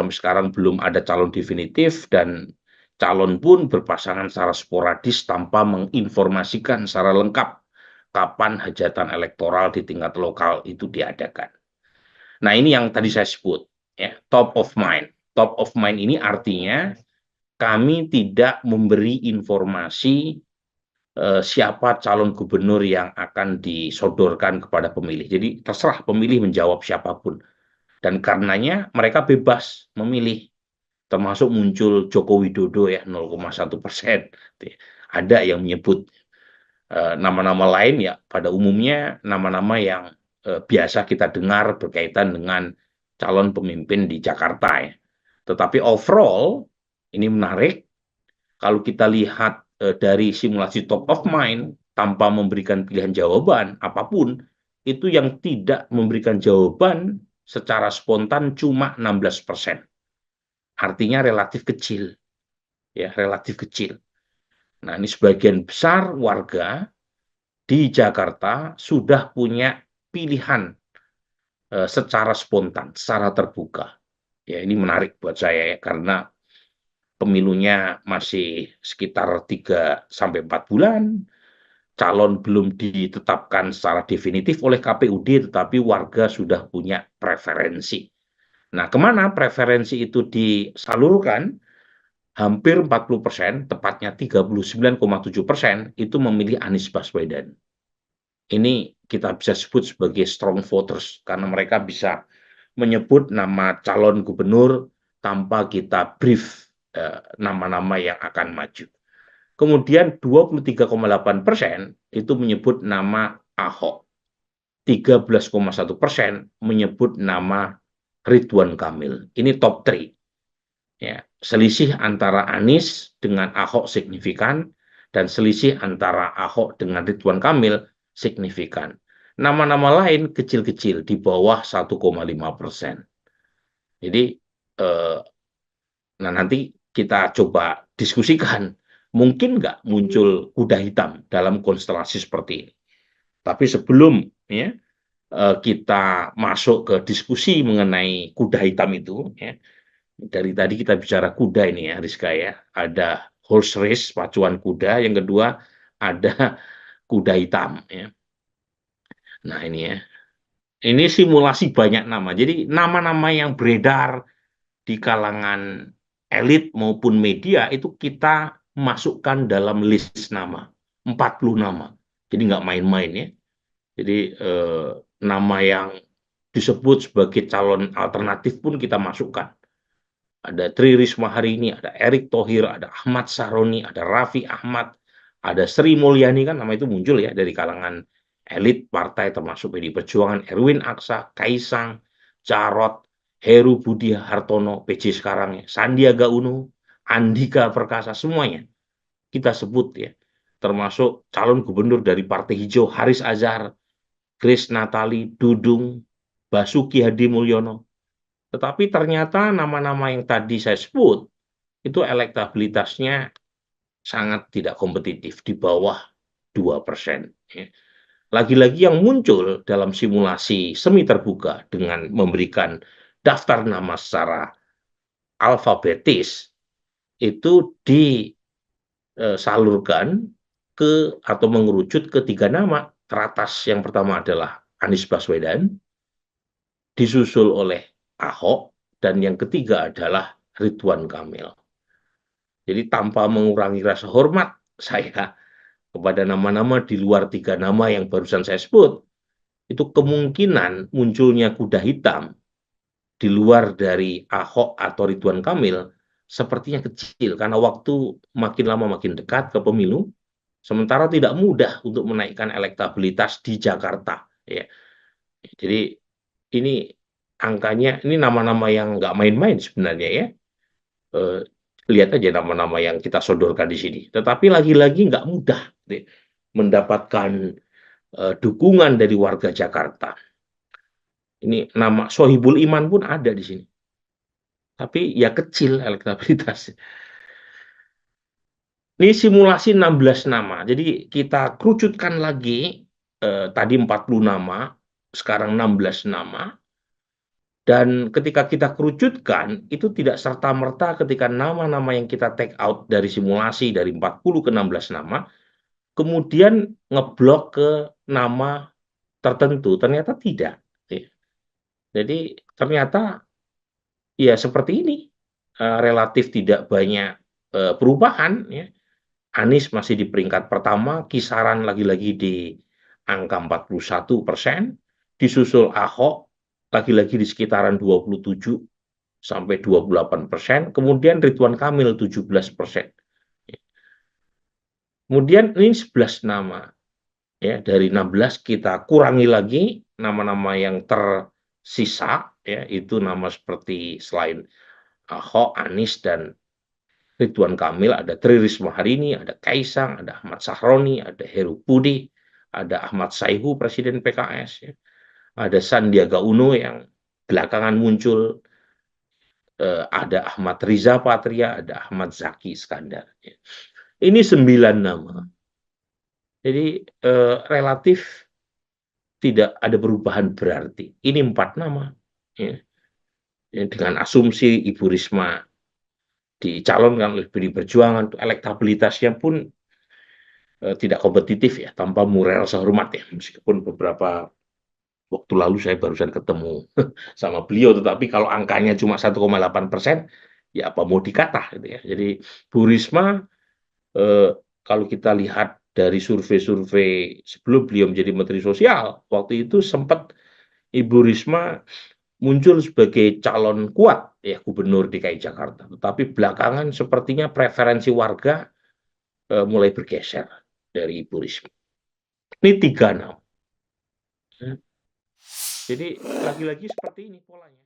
sampai sekarang belum ada calon definitif dan calon pun berpasangan secara sporadis tanpa menginformasikan secara lengkap kapan hajatan elektoral di tingkat lokal itu diadakan. Nah, ini yang tadi saya sebut, ya, top of mind. Top of mind ini artinya kami tidak memberi informasi siapa calon gubernur yang akan disodorkan kepada pemilih. Jadi terserah pemilih menjawab siapapun. Dan karenanya mereka bebas memilih. Termasuk muncul Joko Widodo ya 0,1%. Ada yang menyebut nama-nama lain ya pada umumnya nama-nama yang biasa kita dengar berkaitan dengan calon pemimpin di Jakarta ya. Tetapi overall ini menarik kalau kita lihat dari simulasi top of mind tanpa memberikan pilihan jawaban apapun, itu yang tidak memberikan jawaban secara spontan cuma 16%. Artinya relatif kecil. Ya, relatif kecil. Nah, ini sebagian besar warga di Jakarta sudah punya pilihan secara spontan, secara terbuka. Ya, ini menarik buat saya ya, karena pemilunya masih sekitar 3-4 bulan, calon belum ditetapkan secara definitif oleh KPUD, tetapi warga sudah punya preferensi. Nah, kemana preferensi itu disalurkan? Hampir 40%, tepatnya 39,7% itu memilih Anies Baswedan. Ini kita bisa sebut sebagai strong voters, karena mereka bisa menyebut nama calon gubernur tanpa kita brief nama-nama yang akan maju. Kemudian 23,8% itu menyebut nama Ahok. 13,1% menyebut nama Ridwan Kamil. Ini top 3. Ya, selisih antara Anies dengan Ahok signifikan dan selisih antara Ahok dengan Ridwan Kamil signifikan. Nama-nama lain kecil-kecil di bawah 1,5%. Jadi nah nanti kita coba diskusikan, mungkin nggak muncul kuda hitam dalam konstelasi seperti ini. Tapi sebelum ya, kita masuk ke diskusi mengenai kuda hitam itu, ya, dari tadi kita bicara kuda ini ya, Rizka ya, ada horse race, pacuan kuda, yang kedua ada kuda hitam. Ya. Nah ini ya, ini simulasi banyak nama. Jadi nama-nama yang beredar di kalangan elit maupun media itu kita masukkan dalam list nama, 40 nama. Jadi nggak main-main ya. Jadi nama yang disebut sebagai calon alternatif pun kita masukkan. Ada Tri Risma hari ini, ada Erick Thohir, ada Ahmad Saroni, ada Raffi Ahmad, ada Sri Mulyani, kan nama itu muncul ya dari kalangan elit partai termasuk PDI Perjuangan, Erwin Aksa, Kaisang, Jarot, Heru Budi Hartono, PJ sekarang ya, Sandiaga Uno, Andika Perkasa, semuanya kita sebut ya. Termasuk calon gubernur dari Partai Hijau, Haris Azhar, Grace Natali, Dudung, Basuki Hadi Mulyono. Tetapi ternyata nama-nama yang tadi saya sebut, itu elektabilitasnya sangat tidak kompetitif, di bawah 2%. Lagi-lagi yang muncul dalam simulasi semi terbuka dengan memberikan daftar nama secara alfabetis, itu disalurkan ke atau mengerucut ke 3 nama. Teratas yang pertama adalah Anies Baswedan, disusul oleh Ahok, dan yang ketiga adalah Ridwan Kamil. Jadi tanpa mengurangi rasa hormat saya kepada nama-nama di luar 3 nama yang barusan saya sebut, itu kemungkinan munculnya kuda hitam di luar dari Ahok atau Ridwan Kamil sepertinya kecil, karena waktu makin lama makin dekat ke pemilu, sementara tidak mudah untuk menaikkan elektabilitas di Jakarta. Ya. Jadi ini angkanya, ini nama-nama yang nggak main-main sebenarnya ya. Lihat aja nama-nama yang kita sodorkan di sini. Tetapi lagi-lagi nggak mudah mendapatkan dukungan dari warga Jakarta. Ini nama Sohibul Iman pun ada di sini. Tapi ya kecil elektabilitas. Ini simulasi 16 nama. Jadi kita kerucutkan lagi, tadi 40 nama, sekarang 16 nama. Dan ketika kita kerucutkan, itu tidak serta-merta ketika nama-nama yang kita take out dari simulasi dari 40 ke 16 nama, kemudian ngeblok ke nama tertentu, ternyata tidak. Ya. Jadi ternyata ya seperti ini, relatif tidak banyak perubahan. Ya. Anies masih di peringkat pertama, kisaran lagi-lagi di angka 41%, disusul Ahok lagi-lagi di sekitaran 27 sampai 28%, kemudian Ridwan Kamil 17%. Kemudian ini 11 nama, ya dari 16 kita kurangi lagi nama-nama yang tersisa, ya itu nama seperti selain Ahok, Anies dan Ridwan Kamil ada Tri Risma hari ini, ada Kaisang, ada Ahmad Sahroni, ada Heru Budi, ada Ahmad Saihu Presiden PKS, ya. Ada Sandiaga Uno yang belakangan muncul, ada Ahmad Riza Patria, ada Ahmad Zaki Iskandar. Ya. Ini 9 nama. Jadi relatif tidak ada perubahan berarti. Ini 4 nama. Ya. Ya, dengan asumsi Ibu Risma dicalonkan oleh PDI Perjuangan, elektabilitasnya pun tidak kompetitif ya, tanpa moral sehormat ya. Meskipun beberapa waktu lalu saya barusan ketemu sama beliau, tetapi kalau angkanya cuma 1,8%, ya apa mau dikata gitu ya. Jadi Bu Risma, kalau kita lihat dari survei-survei sebelum beliau menjadi Menteri Sosial, waktu itu sempat Ibu Risma muncul sebagai calon kuat ya Gubernur DKI Jakarta. Tetapi belakangan sepertinya preferensi warga mulai bergeser dari Ibu Risma. Ini 3 nama. Jadi lagi-lagi seperti ini polanya.